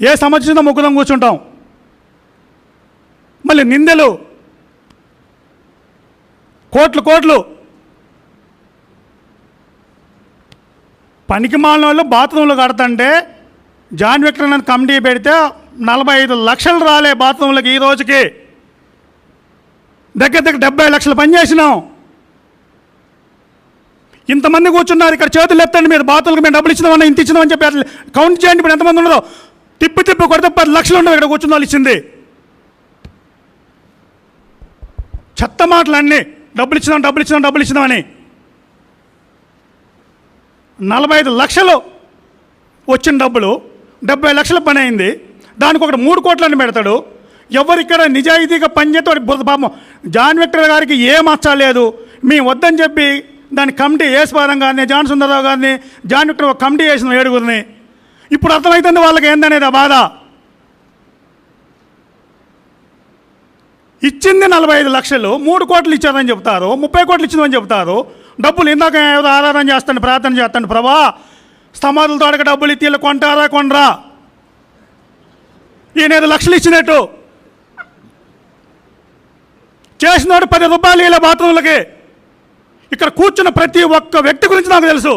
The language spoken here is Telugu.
ఏ సమస్య ఉందో ముగ్గురం కూర్చుంటాం. మళ్ళీ నిందెలు కోట్లు. పనికి మాలిన వాళ్ళు బాత్రూంలు కడతంటే జాన్ విక్టర్ అని కమిటీ పెడితే 45 లక్షలు రాలే బాత్రూంలకి. ఈ రోజుకి దగ్గర 70 లక్షలు పనిచేసినాం. ఇంతమంది కూర్చున్నారు ఇక్కడ, చేతులు ఎత్తండి మీరు. బాత్రూంలకు మేము డబ్బులు ఇచ్చినామన్నా, ఇంత ఇచ్చినామని చెప్పి కౌంట్ చేయండి. ఇప్పుడు ఎంతమంది ఉన్నదో తిప్పి కొడితే 10 లక్షలు ఉండవు ఇక్కడ కూర్చున్న వాళ్ళు ఇచ్చింది. చెత్త మాటలన్నీ డబ్బులు ఇచ్చినామని. 45 లక్షలు వచ్చిన డబ్బులు 70 లక్షల పని అయింది. దానికి ఒకటి 3 కోట్లని పెడతాడు. ఎవరిక్కడ నిజాయితీగా పనిచేస్తే పాపం జాన్ విక్టర్ గారికి ఏం మచ్చలేదు. మేము వద్దని చెప్పి దాని కమిటీ ఏసుపాదం గారిని, జాన్ సుందరరావు గారిని, జాన్ విక్టర్ ఒక కమిటీ వేసిన 7గురిని. ఇప్పుడు అర్థమవుతుంది వాళ్ళకి ఏందనేది ఆ బాధ. ఇచ్చింది 45 లక్షలు, 3 కోట్లు ఇచ్చారని చెప్తారు, 30 కోట్లు ఇచ్చిందని చెప్తారు. డబ్బులు ఇందాక ఏదో ఆరాధన చేస్తాను, ప్రార్థన చేస్తాను, ప్రభా స్తమాదులతో అడగ డబ్బులు ఇచ్చి కొంటారా కొనరా. ఈయన 5 లక్షలు ఇచ్చినట్టు చేసినాడు. 10 రూపాయలు ఇలా బాత్రూంలకి. ఇక్కడ కూర్చున్న ప్రతి ఒక్క వ్యక్తి గురించి నాకు తెలుసు.